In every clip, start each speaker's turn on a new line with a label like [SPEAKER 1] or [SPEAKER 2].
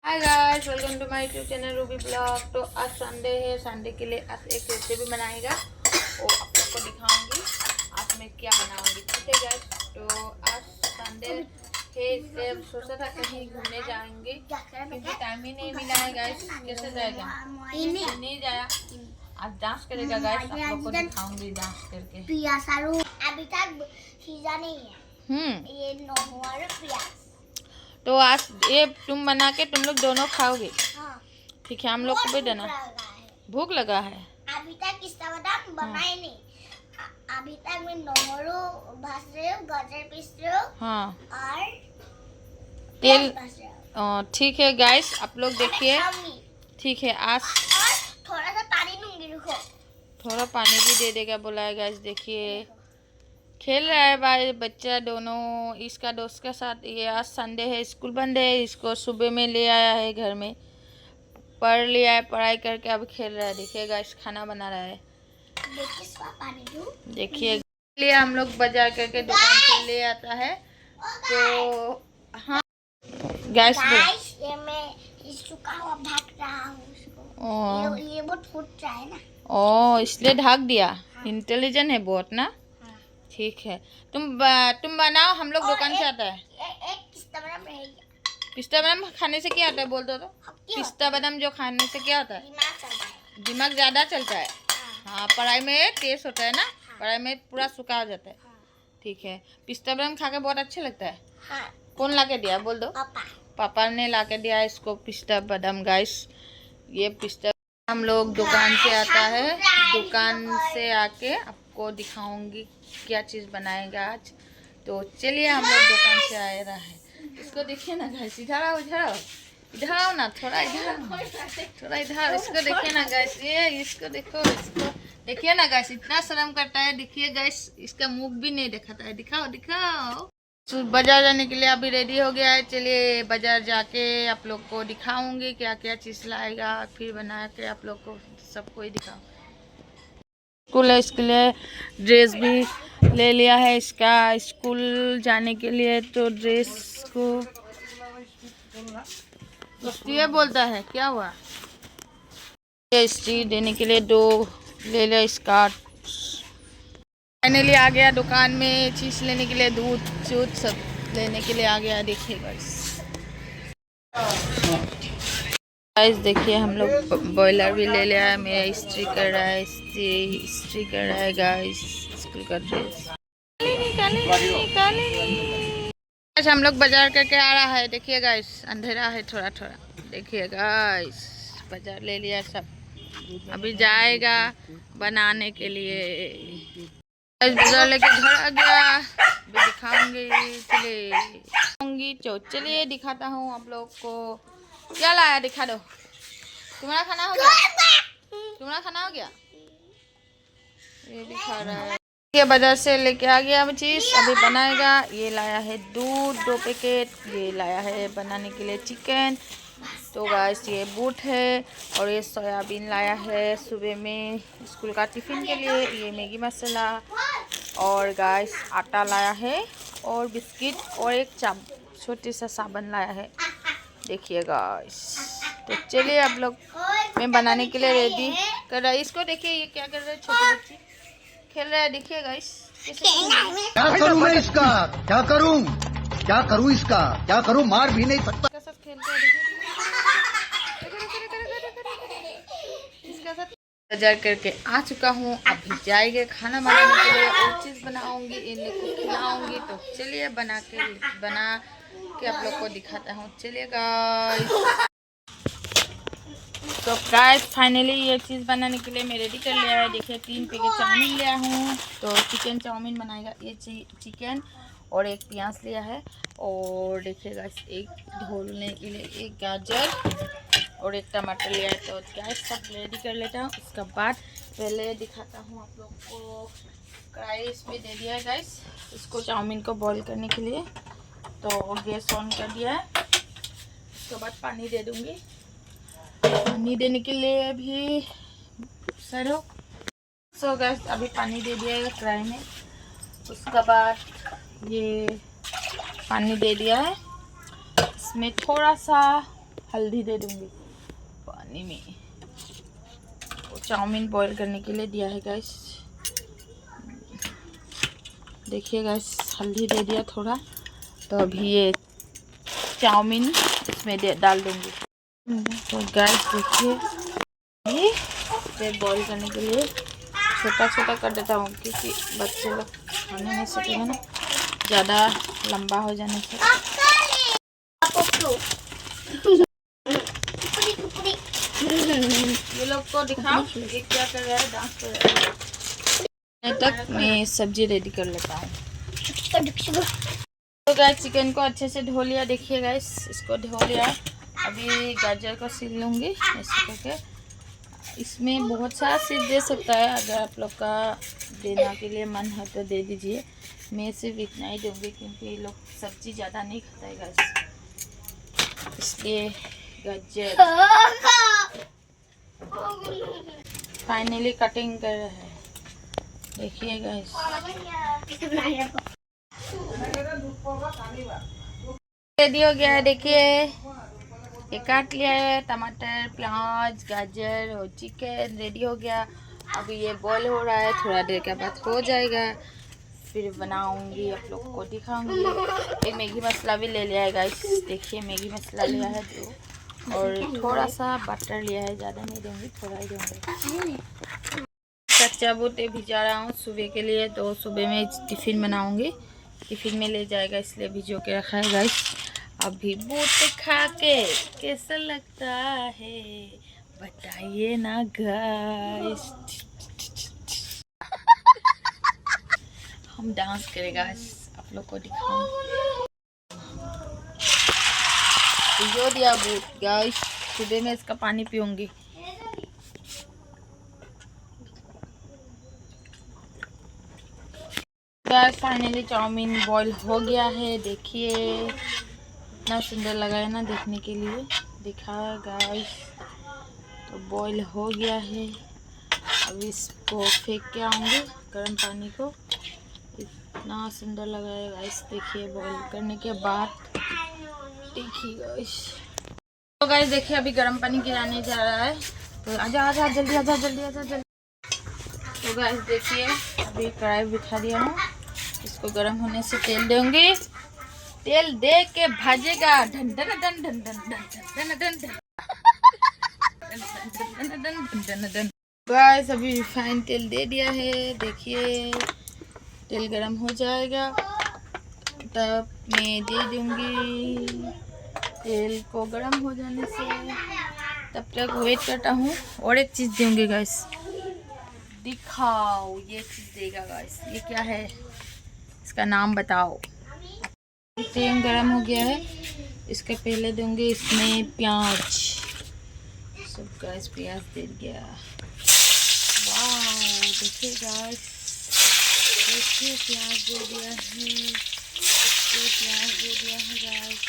[SPEAKER 1] Hi guys, welcome to my YouTube channel Ruby blog. तो आज Sunday है, Sunday के लिए आज एक रेसिपी बनाएगा और आप लोग को दिखाऊंगी आज मैं क्या बनाऊंगी। ठीक है गाइस, तो आज संडे है इसलिए सोचा था कहीं घूमने जाएंगे क्योंकि टाइम ही नहीं मिला है गाइस। कैसे जाएगा? नहीं जाया। आज डांस करेगा गाइस, आप लोग को दिखाऊंगी डांस करके।
[SPEAKER 2] अभी तक सीजा नहीं है। ये नोहर प्याज।
[SPEAKER 1] तो आज ये तुम बना के तुम लोग दोनों खाओगे?
[SPEAKER 2] हाँ।
[SPEAKER 1] ठीक है, हम लोग को भी देना। भूख लगा है।
[SPEAKER 2] अभी तक किस्ता बादाम बनाए नहीं। अभी तक मैं नोहरो भस रही हूँ, गाजर पीस रही हूँ।
[SPEAKER 1] हाँ।
[SPEAKER 2] और
[SPEAKER 1] तेल।
[SPEAKER 2] भस रही हूँ।
[SPEAKER 1] ठीक है गाइस, आप लोग देखिए। ठीक है, आज
[SPEAKER 2] और थोड़ा सा पानी दूंगी, रुको।
[SPEAKER 1] थोड़ा पानी भी दे देगा बोला है गाइस। देखिए खेल रहा है भाई बच्चा दोनों इसका दोस्त के साथ। ये आज संडे है, स्कूल बंद है। इसको सुबह में ले आया है, घर में पढ़ लिया है, पढ़ाई करके अब खेल रहा है। देखिए गाइस खाना बना रहा है। देखिए लिए हम लोग बाजार करके दुकान से ले आता है। तो हाँ गैस
[SPEAKER 2] ये मैं सूखा हुआ ढक रहा हूँ उसको। ये बहुत फूट रहा है ना।
[SPEAKER 1] इसलिए ढक दिया। इंटेलिजेंट है बहुत ना। ठीक है, तुम बनाओ, हम लोग दुकान से आता है।
[SPEAKER 2] एक पिस्ता बादाम रहेगा।
[SPEAKER 1] पिस्ता बादाम खाने से क्या होता है बोल दो तो? पिस्ता बादाम जो खाने से क्या होता है? दिमाग ज़्यादा चलता है। हाँ, पढ़ाई में तेज होता है ना। पढ़ाई में पूरा सूखा हो जाता है। ठीक है, पिस्ता बादाम खा के बहुत अच्छा लगता है।
[SPEAKER 2] हाँ।
[SPEAKER 1] कौन ला के दिया बोल दो? पापा ने ला के दिया इसको पिस्ता बादाम गाइस। ये पिस्ता हम लोग दुकान से आता है। दुकान से आके आपको दिखाऊंगी क्या चीज़ बनाएगा आज। तो चलिए, हम लोग दुकान से आए रहा है। इसको देखिए ना गाइस, इधर आओ ना, थोड़ा इधर। इसको देखिए ना गाइस, ये इसको देखो, इसको देखिए ना गाइस, इतना शर्म करता है। देखिए गाइस, इसका मुख भी नहीं दिखाता है। दिखाओ। तो बाजार जाने के लिए अभी रेडी हो गया है। चलिए बाजार जाके आप लोग को दिखाऊंगी क्या क्या चीज़ लाएगा, फिर बना के आप लोग को सबको ही दिखाऊँ। स्कूल है, इसके लिए ड्रेस भी ले लिया है इसका स्कूल जाने के लिए। तो ड्रेस को ये बोलता है क्या हुआ, ये स्त्री देने के लिए 2 ले लिया स्कर्ट। फाइनली आ गया दुकान में चीज़ लेने के लिए, दूध सब लेने के लिए आ गया। देखिए गाइस, देखिए हम लोग बॉयलर भी ले लिया है। मेरा स्त्री कर रहा है, स्त्री कर रहा है गाइस स्कूल का ड्रेस। हम लोग बाजार करके आ रहा है। देखिए गाइस, अंधेरा है थोड़ा। देखिए गाइस, बाजार ले लिया सब, अभी जाएगा बनाने के लिए। बाजार लेके घर आ गया, भी दिखाऊंगी। चलिए दिखाता हूँ आप लोग को क्या लाया। दिखा दो। तुम्हारा खाना हो गया? ये दिखा रहा है। ये बाजार से लेके आ गया अब चीज़, अभी बनाएगा। ये लाया है दूध 2 पैकेट। ये लाया है बनाने के लिए चिकन। तो गाइस ये बूट है और ये सोयाबीन लाया है सुबह में स्कूल का टिफ़िन के लिए। ये मैगी मसाला और गाइस आटा लाया है और बिस्किट और एक छोटी सा साबुन लाया है। देखिए गाइस, तो चलिए आप लोग मैं बनाने के लिए रेडी कर रहा है। इसको देखिए, ये क्या कर रहा है, छोटी बच्ची खेल रहा है। देखिए गाइस
[SPEAKER 3] क्या करूं मैं इसका, क्या करूं इसका, क्या करूं, मार भी नहीं सकता।
[SPEAKER 1] इसका साथ खेलते हैं। इसका साथ बाजार करके आ चुका हूँ। अभी जाएंगे खाना बनाने के लिए और चीज़ बनाऊंगी, इन लोग को खिलाऊंगी। तो चलिए बना के आप लोग को दिखाता हूँ। चलिए गाइस, तो गाइस फाइनली ये चीज़ बनाने के लिए मैं रेडी कर लिया है। देखिए 3 पैकेट चाउमीन लिया हूँ। तो चिकन चाउमीन बनाएगा। ये चिकन और एक प्याज लिया है। और देखिए गाइस, एक ढोलने के लिए एक गाजर और एक टमाटर लिया है। तो गैस सब रेडी कर लेता हूँ। उसके बाद पहले दिखाता हूँ आप लोग को। कढ़ाई इसमें दे दिया है गाइस, इसको चाउमीन को बॉईल करने के लिए। तो गैस ऑन कर दिया है। उसके बाद पानी दे दूँगी। पानी देने के लिए अभी सरो। सो गैस अभी पानी दे दिया है कढ़ाई में। उसके बाद ये पानी दे दिया है। इसमें थोड़ा सा हल्दी दे दूंगी पानी में। वो चाउमीन बॉईल करने के लिए दिया है गाइस। देखिए गाइस, हल्दी दे दिया थोड़ा, तो अभी ये चाउमीन इसमें डाल दूंगी। तो गाइस देखिए, ये बॉईल करने के लिए छोटा छोटा कर देता हूँ, क्योंकि बच्चे लोग खाने नहीं सकेंगे ना, ज़्यादा लंबा हो जाने से। ये लोग को दिखाओ ये क्या कर रहा है, डांस कर रहा है। तक मैं सब्जी रेडी कर लेता हूँ। तो गाइस चिकन को अच्छे से धो लिया। देखिए गाइस, इसको धो लिया। अभी गाजर को सील लूँगी ऐसे करके। इसमें बहुत सारा सीड दे सकता है, अगर आप लोग का देना के लिए मन है तो दे दीजिए। मैं सिर्फ इतना ही दूँगी, क्योंकि ये लोग सब्जी ज़्यादा नहीं खाता है गाइस, इसलिए गाजर फाइनली कटिंग कर रहे हैं। देखिए गाइस, रेडी हो गया है। देखिए ये काट लिया है, टमाटर, प्याज, गाजर और चिकन रेडी हो गया। अभी ये बॉईल हो रहा है, थोड़ा देर के बाद हो जाएगा, फिर बनाऊंगी, आप लोग को दिखाऊंगी। एक मैगी मसाला भी ले लिया है गाइस। देखिए मैगी मसाला लिया है जो, और थोड़ा सा बटर लिया है, ज़्यादा नहीं दूँगी, थोड़ा ही दूँगी। कच्चा बूटे भिजा रहा हूँ सुबह के लिए, तो सुबह में टिफ़िन बनाऊँगी, टिफ़िन में ले जाएगा, इसलिए भिजो के रखा है गाइस। अभी बूटे खा के कैसा लगता है बताइए ना गाइस। हम डांस करेगा, आप लोग को दिखाऊंगी। भिजो दिया बूट गाइस, सुबह में इसका पानी पीऊंगी। गाइस फाइनली चाउमीन बॉईल हो गया है। देखिए इतना सुंदर लगा है ना देखने के लिए, दिखा गाइस। तो बॉईल हो गया है। अब इसको फेंक के आऊँगी गर्म पानी को। इतना सुंदर लगा है गाइस, देखिए बॉईल करने के बाद। देखिए गाइस, तो गाइस देखिए अभी गर्म पानी गिराने जा रहा है, तो आजा आजा जल्दी, आजा जल्दी, आजा जल्दी। तो गाइस देखिए अभी कढ़ाई बिठा दिया हूँ, इसको गर्म होने से तेल दूंगी। तेल दे के भाजेगा, धन धन धन धन धन धन धन धन धन। गाइस अभी रिफाइंड तेल दे दिया है। देखिए तेल गरम हो जाएगा तब मैं दे दूंगी। तेल को गरम हो जाने से तब तक वेट करता हूँ। और एक चीज़ दूंगी गाइस, दिखाओ ये चीज़ देगा गाइस। ये क्या है, इसका नाम बताओ। तेल गरम हो गया है, इसके पहले दूंगी इसमें प्याज। सब गाइस प्याज दे दिया। वाह देखिए गाइस, देखिए प्याज दे दिया है, प्याज दे दिया है गाइस,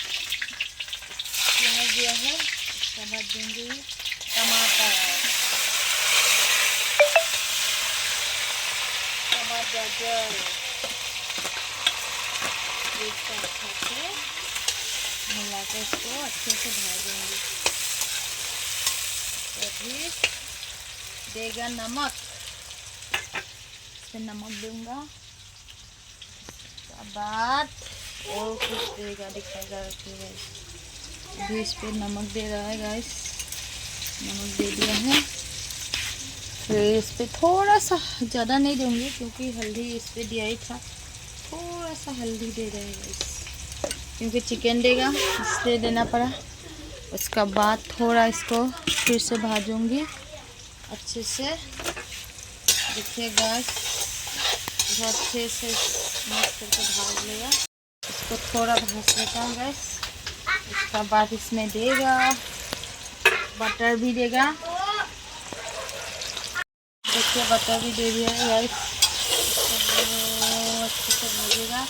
[SPEAKER 1] प्याज दिया है। उसके बाद दूंगी टमाटर, गाजर, इसको अच्छे से मिला कर इसको अच्छे से भाजूंगी। फिर देगा नमक, फिर नमक दूंगा। उसके बाद और कुछ देगा, दिखाएगा। रखिएगा अभी इस पर नमक दे रहा है गाइस, नमक दे दिया है। फिर इस पर थोड़ा सा, ज़्यादा नहीं दूंगी क्योंकि हल्दी इस पर दिया ही था, थोड़ा सा हल्दी दे रहे हैं इस, क्योंकि चिकन देगा इसलिए देना पड़ा। उसका बाद थोड़ा इसको फिर से भाजूंगी अच्छे से। देखिए गाइस बहुत अच्छे से मिक्स करके भाज लिया। इसको थोड़ा भाज लेता हूँ गाइस। उसका बाद इसमें देगा बटर भी देगा। देखिए बटर भी दे दिया है गाइस, अच्छे से भाजेगा।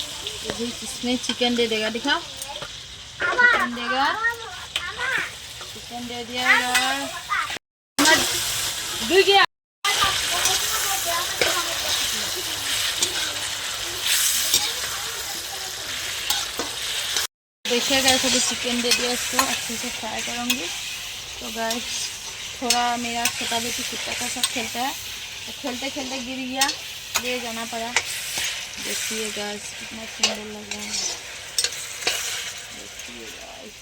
[SPEAKER 1] अभी इसमें चिकन दे देगा, दिखाओ चिकन देगा, चिकन दे दिया यार। गया देखिए गाइस, अभी चिकन दे दिया, इसको अच्छे से फ्राई करूँगी। तो गाइस थोड़ा मेरा छोटा बेटी कुत्ता का साथ खेलता है, तो खेलते खेलते गिर गया, ले जाना पड़ा। देखिए गाइस कितना सुंदर लग रहा है। देखिए गाइस,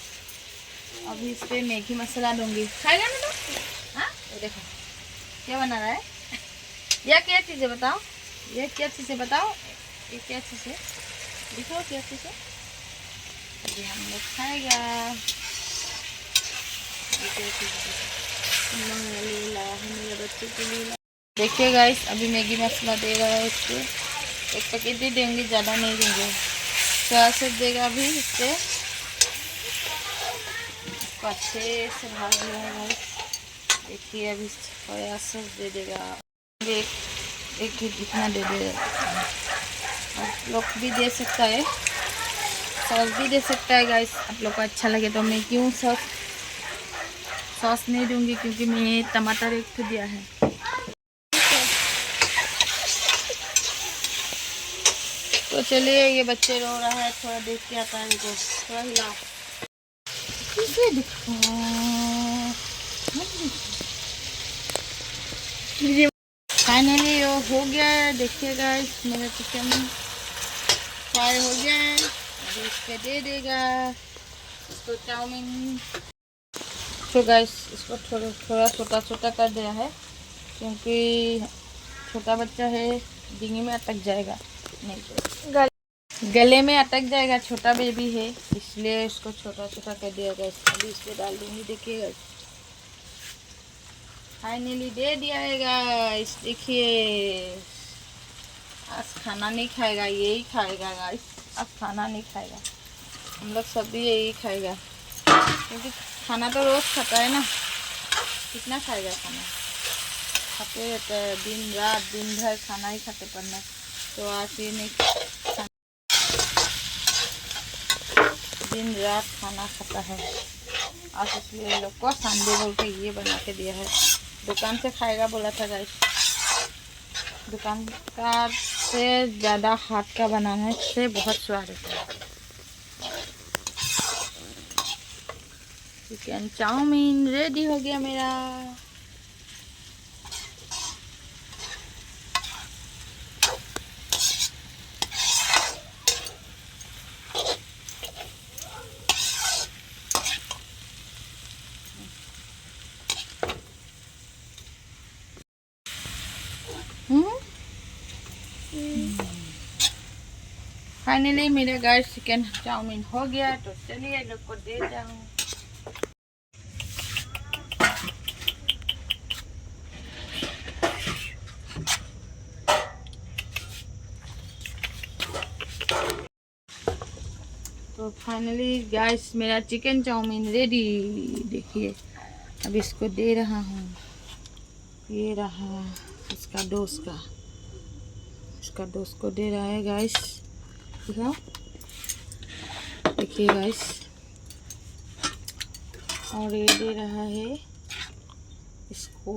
[SPEAKER 1] अभी इस पर मैगी मसाला दूंगी। खाएगा ना तो? हाँ, ये देखो क्या बना रहा है। यह क्या चीज़ है बताओ, ये क्या चीज़ है बताओ, ये क्या चीज़ है दिखाओ, क्या चीज़ है। ये हम लोग खाएगा। मेरे बच्चे के लिए देखिए गाइस, अभी मैगी मसाला दे रहा है इसको। एक पैकेट ही देंगे, ज़्यादा नहीं देंगे। सोया सॉस देगा अभी इससे, इसको अच्छे से भाग दिया है गाइस। देखिए अभी सोया सॉस दे देगा, एक ही इतना दे देगा। आप लोग भी दे सकता है, सॉस भी दे सकता है गाइस, आप लोग को अच्छा लगे तो। मैं क्यों सॉस नहीं दूंगी, क्योंकि मैं टमाटर एक तो दिया है। तो चलिए, ये बच्चे रो रहा है, थोड़ा देख के आता है, देखो थोड़ा हिलाओ, किसे दिखा। फाइनली वो हो गया है। देखिए गाइस, मेरा चिकन फ्राई हो गया है। अभी इसको दे देगा, इसको चाउमीन। तो गाइस इसको थोड़ा छोटा छोटा कर दिया है, क्योंकि छोटा बच्चा है, डिंगी में अटक जाएगा, नहीं तो गले में अटक जाएगा, छोटा बेबी है, इसलिए इसको छोटा छोटा कर दिया गाइस। अभी इस पे डाल दूँगी। देखिए गाइस, फाइनली दे दिया है गाइस। देखिए आज खाना नहीं खाएगा, यही खाएगा गाइस। अब खाना नहीं खाएगा, हम लोग सब भी यही खाएगा, क्योंकि खाना तो रोज़ खाता है ना, कितना खाएगा खाना। खाते रहते हैं दिन रात, दिन भर खाना ही खाते पड़ना। तो आज ये नहीं, दिन रात खाना खाता है आज, इसलिए लोग को संडे बोल के ये बना के दिया है। दुकान से खाएगा बोला था गाइस, दुकान का से ज़्यादा हाथ का बनाने से बहुत स्वाद होता है। चिकन चाउमीन रेडी हो गया मेरा। फाइनली मेरे गाइस चिकन चाउमीन हो गया। तो चलिए लोग को दे जाऊँ। तो फाइनली गाइस मेरा चिकन चाउमीन रेडी। देखिए अब इसको दे रहा हूँ, ये रहा इसका डोस का, इसका डोस को दे रहा है गाइस। दिखाओ, देखिए गाइस, और ये दे रहा है इसको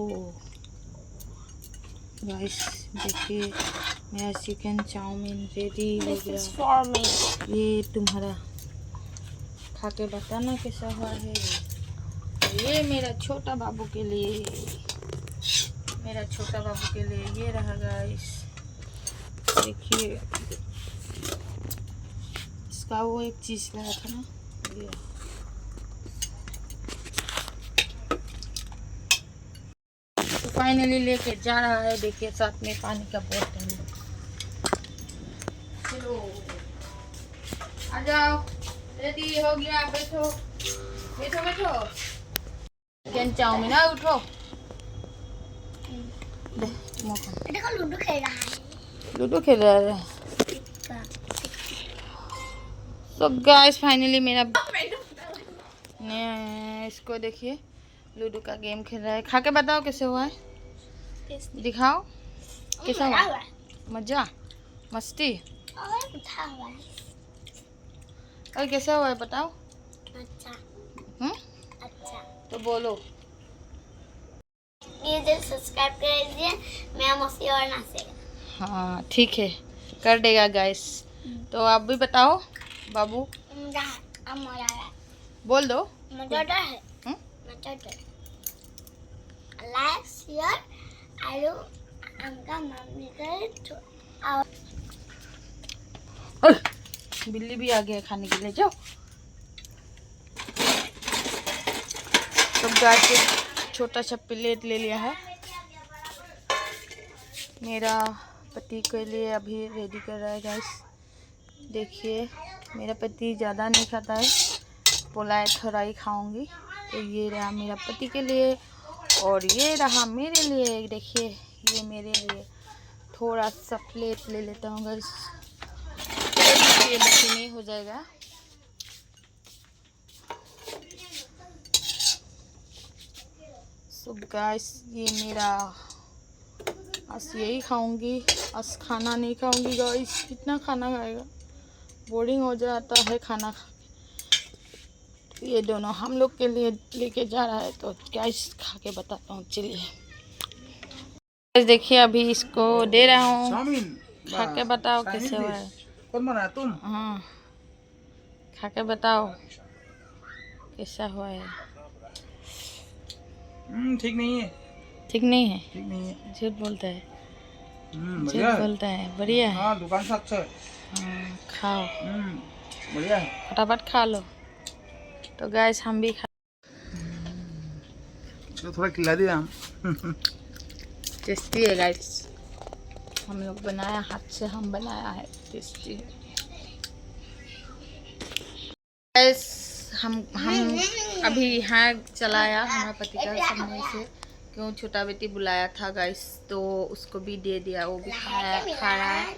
[SPEAKER 1] गाइस। देखिए मेरा चिकन चाउमीन रेडी हो गया। ये तुम्हारा खा के बताना कैसा हुआ है। ये मेरा छोटा बाबू के लिए, मेरा छोटा बाबू के लिए ये रहा गाइस। देखिए इसका वो एक चीज़ लगा था ना, ये तो फाइनली लेके जा रहा है। देखिए साथ में पानी का बोतल। चलो आ जाओ, रेडी हो गया, बैठो बैठो बैठो। चिकन चाउमीन है, उठो।
[SPEAKER 2] देखो लूडो खेल रहा है,
[SPEAKER 1] लूडो खेल रहा है। तो गाइस फाइनली मेरा इसको देखिए लूडो का गेम खेल रहा है। खा के बताओ कैसे हुआ है, दिखाओ कैसा हुआ। मजा मस्ती और कैसा हुआ है बताओ।
[SPEAKER 2] अच्छा अच्छा।
[SPEAKER 1] तो बोलो,
[SPEAKER 2] प्लीज सब्सक्राइब कर दीजिए। मैं मस्ती और नाचेगा।
[SPEAKER 1] हाँ ठीक है, कर देगा गाइस। तो आप भी बताओ बाबू।
[SPEAKER 2] अब मजा आ रहा है।
[SPEAKER 1] बोल दो।
[SPEAKER 2] मजा आ रहा है।
[SPEAKER 1] हम्म?
[SPEAKER 2] मजा आ रहा है। लाइक शेयर आलू अंका मम्मी के और
[SPEAKER 1] ओह, बिल्ली भी आ गया खाने के लिए, जाओ। तो गाइस छोटा सा प्लेट ले लिया है। मेरा पति के लिए अभी रेडी कर रहा है गाइस। देखिए मेरा पति ज़्यादा नहीं खाता है, बोला है थोड़ा ही खाऊंगी। तो ये रहा मेरा पति के लिए और ये रहा मेरे लिए। देखिए ये मेरे लिए थोड़ा सा प्लेट ले लेता हूँ गाइस, ये नहीं हो जाएगा। सो गाइस ये मेरा आज यही खाऊंगी, आज खाना नहीं खाऊंगी गाइस। कितना खाना खाएगा, बोरिंग हो जाता है खाना खा के। ये दोनों हम लोग के लिए लेके जा रहा है, तो गाइस खा के बताता हूँ। चलिए देखिए अभी इसको दे रहा हूँ, खा के बताओ कैसे हुआ है।
[SPEAKER 4] कौन बनाया तुम?
[SPEAKER 1] हाँ खा के बताओ कैसा हुआ है।
[SPEAKER 4] ठीक नहीं है।
[SPEAKER 1] ठीक नहीं है?
[SPEAKER 4] ठीक नहीं है।
[SPEAKER 1] झूठ बोलता है, झूठ
[SPEAKER 4] बढ़िया है।
[SPEAKER 1] बोलता है। बढ़िया है।
[SPEAKER 4] हाँ दुकान से अच्छा है।
[SPEAKER 1] हाँ, खाओ
[SPEAKER 4] बढ़िया है।
[SPEAKER 1] फटाफट खा लो। तो गाइस हम भी खा,
[SPEAKER 4] चलो थोड़ा खिला दिया हम।
[SPEAKER 1] टेस्टी है गाइस, हम लोग बनाया, हाथ से हम बनाया है, टेस्टी है गाइस। हम अभी यहाँ चलाया हमारा पति का सामने से, क्यों छोटा बेटी बुलाया था गाइस, तो उसको भी दे दिया, वो भी खा रहा है।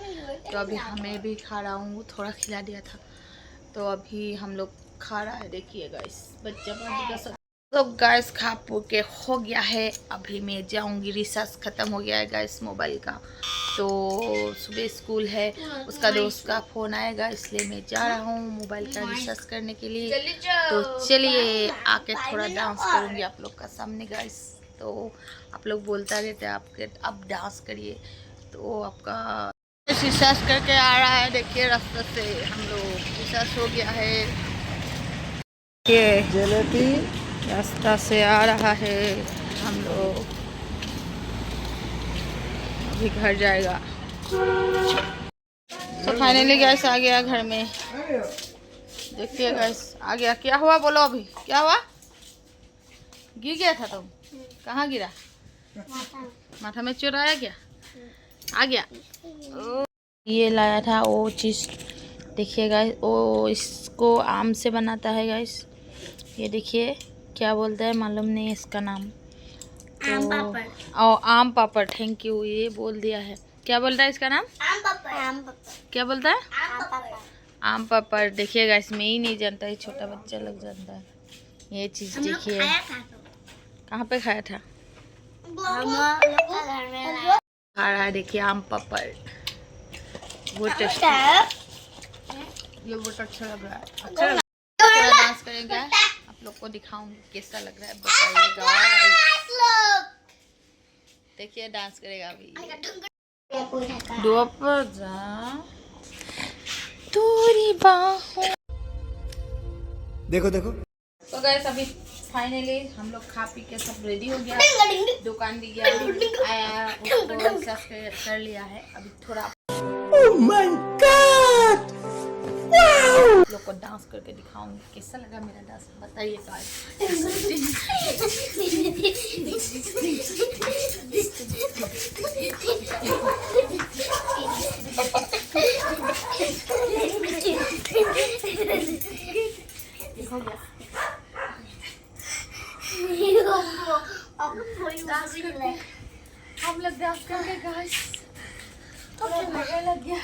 [SPEAKER 1] तो अभी हमें भी खा रहा हूँ, थोड़ा खिला दिया था तो अभी हम लोग खा रहा है। देखिए गाइस बच्चा पानी का सब तो गाइस खा पू के हो गया है। अभी मैं जाऊंगी, रिचार्ज खत्म हो गया है गाइस मोबाइल का, तो सुबह स्कूल है, उसका दोस्त का फ़ोन आएगा, इसलिए मैं जा रहा हूँ मोबाइल का रिचार्ज करने के लिए। तो चलिए आके थोड़ा डांस करूँगी आप लोग का सामने गाइस। तो आप लोग बोलता रहते हैं आपके अब डांस करिए, तो आपका रिचार्ज करके आ रहा है। देखिए रास्ते से हम लोग रिचार्ज हो गया है, ये
[SPEAKER 4] जलेबी
[SPEAKER 1] रास्ता से आ रहा है। हम लोग अभी घर जाएगा। तो फाइनली गैस आ गया घर में। देखिए गैस आ गया। क्या हुआ बोलो, अभी क्या हुआ? गिर गया था तुम? कहाँ गिरा? माथा में चोट आया क्या? आ गया। ये लाया था वो चीज़, देखिए गाइस, वो इसको आम से बनाता है गाइस। ये देखिए क्या बोलता है मालूम नहीं इसका नाम।
[SPEAKER 2] आम पापड़।
[SPEAKER 1] और आम पापड़, थैंक यू, ये बोल दिया है। क्या बोलता है इसका नाम?
[SPEAKER 2] आम पापड़। आम पापड़।
[SPEAKER 1] क्या बोलता है?
[SPEAKER 2] आम पापड़।
[SPEAKER 1] आम पापड़। देखिए गाइस मैं ही नहीं जानता, ये छोटा बच्चा लोग जानता है ये चीज़। देखिए कहाँ पे खाया था? खा रहा है, देखिए आम पापड़, बहुत टेस्टी, ये बहुत अच्छा लग रहा है। अच्छा लग रहा है। डांस करेंगे, आप लोग को दिखाऊंगी कैसा लग रहा है, बताइएगा। देखिए डांस करेगा अभी। दोपहर जा तोरी बाहों।
[SPEAKER 4] देखो देखो।
[SPEAKER 1] तो गाइस अभी फाइनली हम लोग खा पी के सब रेडी हो गया, दुकान भी गया, आया, उसको रिचार्ज कर लिया है। अभी थोड़ा
[SPEAKER 4] ओह माय गॉड, वाओ,
[SPEAKER 1] लोग को डांस करके दिखाऊंगी कैसा लगा मेरा डांस, बताइए गाइस। हो गया हम लोग डांस करके गाइस, तो लग गया।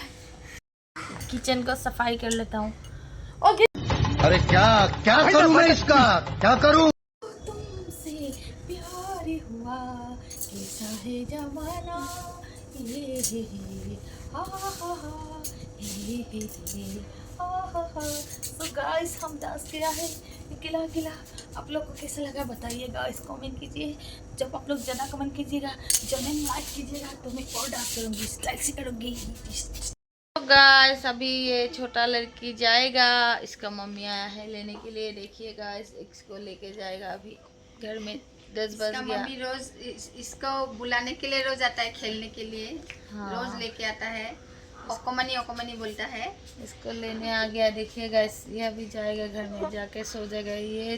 [SPEAKER 1] किचन को सफाई कर लेता हूँ। ओके।
[SPEAKER 3] अरे क्या क्या करूं मैं इसका, क्या करूं?
[SPEAKER 1] तुमसे प्यार हुआ कैसा है जमाना, ये हा हा हा, ये हा हा। तो गाइस हम डांस किया है, गिला गिला। आप लोग को कैसा लगा बताइए गाइस, कमेंट कीजिए। जब आप लोग ज़्यादा कमेंट कीजिएगा, ज़्यादा लाइक कीजिएगा, तो मैं और डांस करूँगी, स्टाइल से करूँगी। तो गाइस अभी ये छोटा लड़की जाएगा, इसका मम्मी आया है लेने के लिए। देखिए गाइस इसको लेके जाएगा अभी घर में। 10 बज गया।
[SPEAKER 5] मम्मी रोज इसको बुलाने के लिए रोज आता है, खेलने के लिए।
[SPEAKER 1] हाँ।
[SPEAKER 5] रोज लेके आता है, ओकोमनी बोलता है।
[SPEAKER 1] इसको लेने आ गया। देखिए गाइस ये अभी जाएगा घर में, जाके सो जाएगा। ये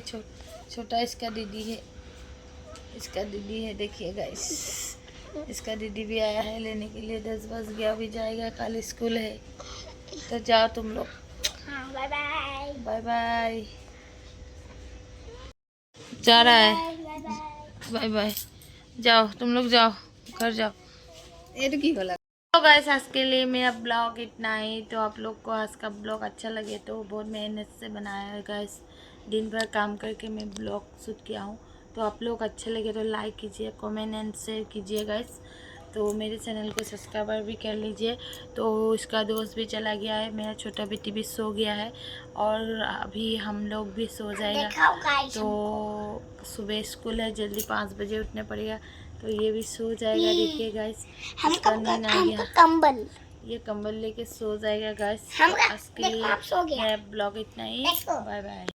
[SPEAKER 1] छोटा इसका दीदी है, इसका दीदी है। देखिए गाइस इसका दीदी भी आया है लेने के लिए। 10 बज गया, अभी जाएगा, कल स्कूल है। तो जाओ तुम लोग।
[SPEAKER 2] हाँ, बाय बाय।
[SPEAKER 1] Bye bye. जा रहा है, बाय बाय। जाओ तुम लोग, जाओ घर जाओ।
[SPEAKER 5] ये तो की बोला।
[SPEAKER 1] तो गाइस आज के लिए मेरा ब्लॉग इतना ही। तो आप लोग को आज का ब्लॉग अच्छा लगे तो बहुत मेहनत से बनाया है गाइस। दिन भर काम करके मैं ब्लॉग शूट किया हूँ। तो आप लोग अच्छे लगे तो लाइक कीजिए, कमेंट एंड शेयर कीजिए गाइस। तो मेरे चैनल को सब्सक्राइबर भी कर लीजिए। तो इसका दोस्त भी चला गया है, मेरा छोटा बेटी भी सो गया है और अभी हम लोग भी सो जाएगा।
[SPEAKER 2] दिखाओ गाइस।
[SPEAKER 1] तो सुबह स्कूल है, जल्दी 5 बजे उठना पड़ेगा। तो ये भी सो जाएगा। देखिए गाइस इसका नींद आ गया,
[SPEAKER 2] कंबल
[SPEAKER 1] ये कंबल लेके सो जाएगा गाइस।
[SPEAKER 2] हम
[SPEAKER 1] आज के लिए
[SPEAKER 2] देखो, आप सो गया।
[SPEAKER 1] मेरा ब्लॉग इतना ही।
[SPEAKER 2] देखो।
[SPEAKER 1] Bye bye.